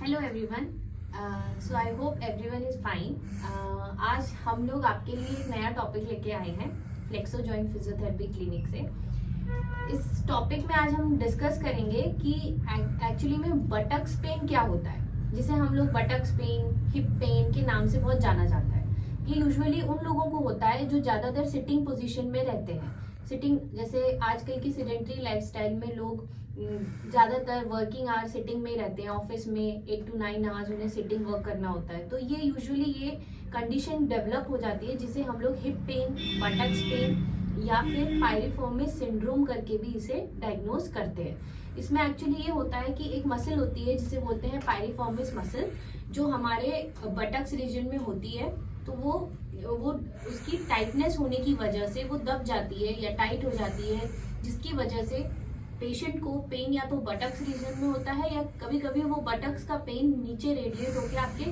Hello everyone, so I hope everyone is fine. आज हम लोग आपके लिए एक नया टॉपिक लेके आए हैं फ्लेक्सो जॉइंट फिजियोथेरेपी क्लिनिक से। इस टॉपिक में आज हम डिस्कस करेंगे कि एक्चुअली में बटक्स पेन क्या होता है, जिसे हम लोग बटक्स पेन, हिप पेन के नाम से बहुत जाना जाता है। ये यूजुअली उन लोगों को होता है जो ज़्यादातर सिटिंग पोजीशन में रहते हैं। सिटिंग, जैसे आजकल की सेडेंटरी लाइफस्टाइल में लोग ज़्यादातर वर्किंग आवर सिटिंग में ही रहते हैं। ऑफिस में 8 to 9 आवर्स उन्हें सिटिंग वर्क करना होता है, तो ये यूजुअली ये कंडीशन डेवलप हो जाती है जिसे हम लोग हिप पेन, बटक्स पेन या फिर पायरिफॉर्मिस सिंड्रोम करके भी इसे डायग्नोज करते हैं। इसमें एक्चुअली ये होता है कि एक मसल होती है जिसे बोलते हैं पायरिफॉर्मिस मसल, जो हमारे बटक्स रीजन में होती है। तो वो उसकी टाइटनेस होने की वजह से वो दब जाती है या टाइट हो जाती है, जिसकी वजह से पेशेंट को पेन या तो बटक्स रीजन में होता है या कभी कभी वो बटक्स का पेन नीचे रेडिएट होकर आपके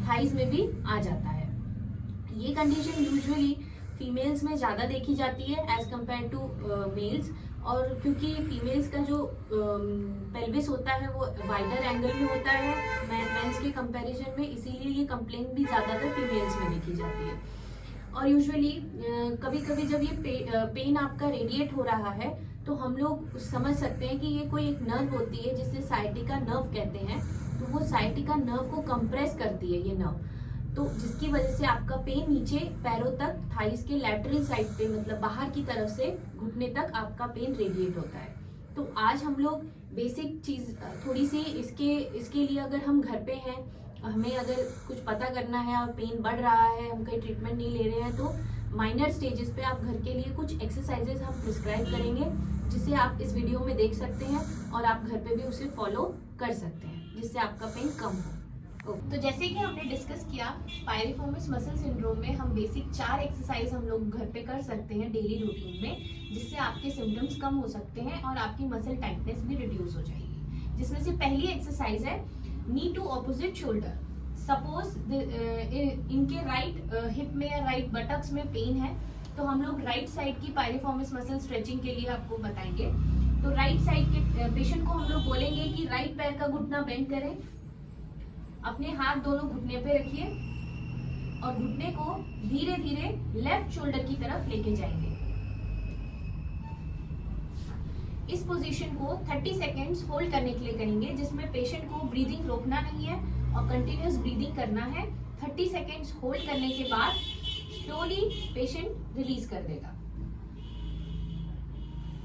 थाइज में भी आ जाता है। ये कंडीशन यूजुअली फीमेल्स में ज़्यादा देखी जाती है एज कम्पेयर टू मेल्स, और क्योंकि फीमेल्स का जो पेल्विस होता है वो वाइडर एंगल में होता है मेंस के कंपैरिजन में, इसीलिए ये कंप्लेंट भी ज़्यादातर फीमेल्स में देखी जाती है। और यूजुअली कभी कभी जब ये पेन आपका रेडिएट हो रहा है तो हम लोग समझ सकते हैं कि ये कोई एक नर्व होती है जिसे साइटिका नर्व कहते हैं। तो वो साइटिका नर्व को कंप्रेस करती है ये नर्व, तो जिसकी वजह से आपका पेन नीचे पैरों तक, थाइस के लैटरल साइड पे, मतलब बाहर की तरफ से घुटने तक आपका पेन रेडिएट होता है। तो आज हम लोग बेसिक चीज थोड़ी सी इसके लिए, अगर हम घर पे हैं, हमें अगर कुछ पता करना है और पेन बढ़ रहा है, हम कोई ट्रीटमेंट नहीं ले रहे हैं, तो माइनर स्टेजेस पे आप घर के लिए कुछ एक्सरसाइजेस हम प्रिस्क्राइब करेंगे, जिसे आप इस वीडियो में देख सकते हैं और आप घर पे भी उसे फॉलो कर सकते हैं, जिससे आपका पेन कम हो। तो जैसे कि हमने डिस्कस किया, पायरिफॉर्मिस मसल सिंड्रोम में हम बेसिक 4 एक्सरसाइज हम लोग घर पे कर सकते हैं डेली रूटीन में, जिससे आपके सिम्टम्स कम हो सकते हैं और आपकी मसल टाइटनेस भी रिड्यूस हो जाएगी। जिसमें से पहली एक्सरसाइज है नी टू ऑपोजिट शोल्डर। सपोज इनके राइट हिप में या राइट बटक्स में पेन है, तो हम लोग राइट साइड की पायरिफॉर्मिस मसल स्ट्रेचिंग के लिए आपको बताएंगे। तो राइट साइड के पेशेंट को हम लोग बोलेंगे कि राइट पैर का घुटना बेंड करें, अपने हाथ दोनों घुटने पे रखिए और घुटने को धीरे धीरे लेफ्ट शोल्डर की तरफ लेके जाएंगे। इस पोजीशन को 30 सेकेंड्स होल्ड करने के लिए करेंगे, जिसमें पेशेंट को ब्रीदिंग रोकना नहीं है और कंटिन्यूअस ब्रीदिंग करना है। 30 सेकेंड्स होल्ड करने के बाद स्लोली पेशेंट रिलीज कर देगा।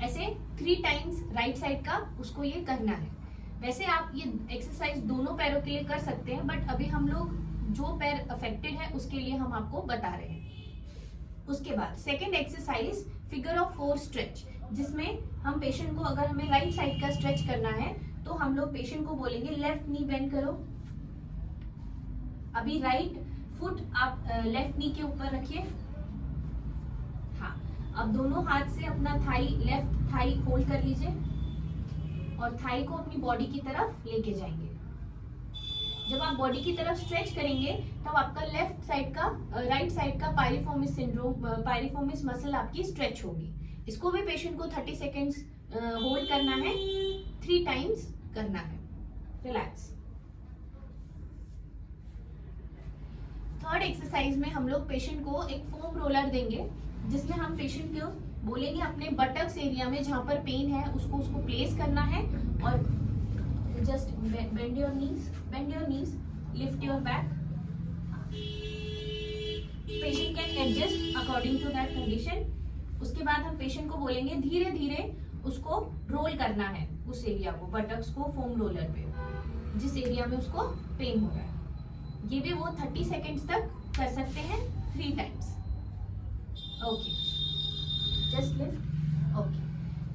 ऐसे 3 टाइम्स राइट साइड का उसको ये करना है। वैसे आप ये एक्सरसाइज दोनों पैरों के लिए कर सकते हैं, बट अभी हम लोग जो पैर अफेक्टेड है उसके लिए हम आपको बता रहे हैं। उसके बाद second exercise figure of 4 stretch, जिसमें हम पेशेंट को, अगर हमें राइट साइड का स्ट्रेच करना है तो हम लोग पेशेंट को बोलेंगे लेफ्ट नी बेंड करो। अभी राइट फुट आप लेफ्ट नी के ऊपर रखिए। हाँ, अब दोनों हाथ से अपना लेफ्ट थाई होल्ड कर लीजिए और थाई को अपनी बॉडी की तरफ लेके जाएंगे। जब आप बॉडी की तरफ स्ट्रेच करेंगे तब आपका लेफ्ट साइड का, राइट साइड का पायरिफॉर्मिस सिंड्रोम, पायरिफॉर्मिस मसल आपकी स्ट्रेच होगी। इसको भी पेशेंट को 30 सेकेंड्स होल्ड करना है, 3 टाइम्स करना है। रिलैक्स। थर्ड एक्सरसाइज में हम लोग पेशेंट को एक फोम रोलर देंगे, जिसमें हम पेशेंट को बोलेंगे अपने बटक्स एरिया में जहां पर पेन है उसको प्लेस करना है और just bend your knees, lift your back. Patient can adjust according to that condition. उसके बाद हम पेशेंट को बोलेंगे धीरे धीरे उसको रोल करना है, उस एरिया को, बटक्स को फोम रोलर पे, जिस एरिया में उसको पेन हो रहा है। ये भी वो 30 सेकेंड्स तक कर सकते हैं, 3 times. Okay, just lift. Okay.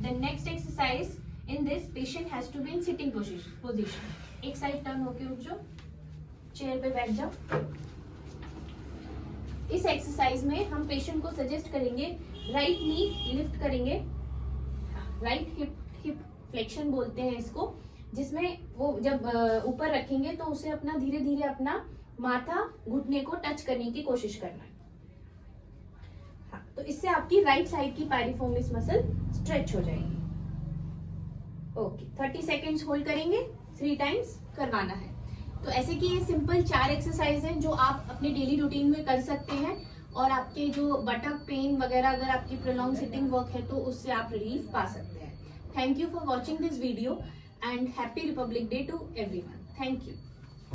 The next exercise in this, patient has to be in sitting position. एक साइड टर्न होके उठ जाओ, चेयर पे बैठ जाओ। इस एक्सरसाइज में हम पेशेंट को सजेस्ट करेंगे राइट नी लिफ्ट करेंगे, राइट हिप फ्लेक्शन बोलते हैं इसको, जिसमें वो जब ऊपर रखेंगे तो उसे अपना धीरे धीरे अपना माथा घुटने को टच करने की कोशिश करना है। तो इससे आपकी राइट साइड की पायरिफॉर्मिस मसल स्ट्रेच हो जाएगी। ओके, 30 सेकेंड्स होल्ड करेंगे, 3 टाइम्स करवाना है। तो ऐसे कि ये सिंपल 4 एक्सरसाइज हैं जो आप अपने डेली रूटीन में कर सकते हैं और आपके जो बटक पेन वगैरह अगर आपकी प्रोलॉन्ग सिटिंग वर्क है तो उससे आप रिलीफ पा सकते हैं। Thank you for watching this video and happy Republic Day to everyone. Thank you.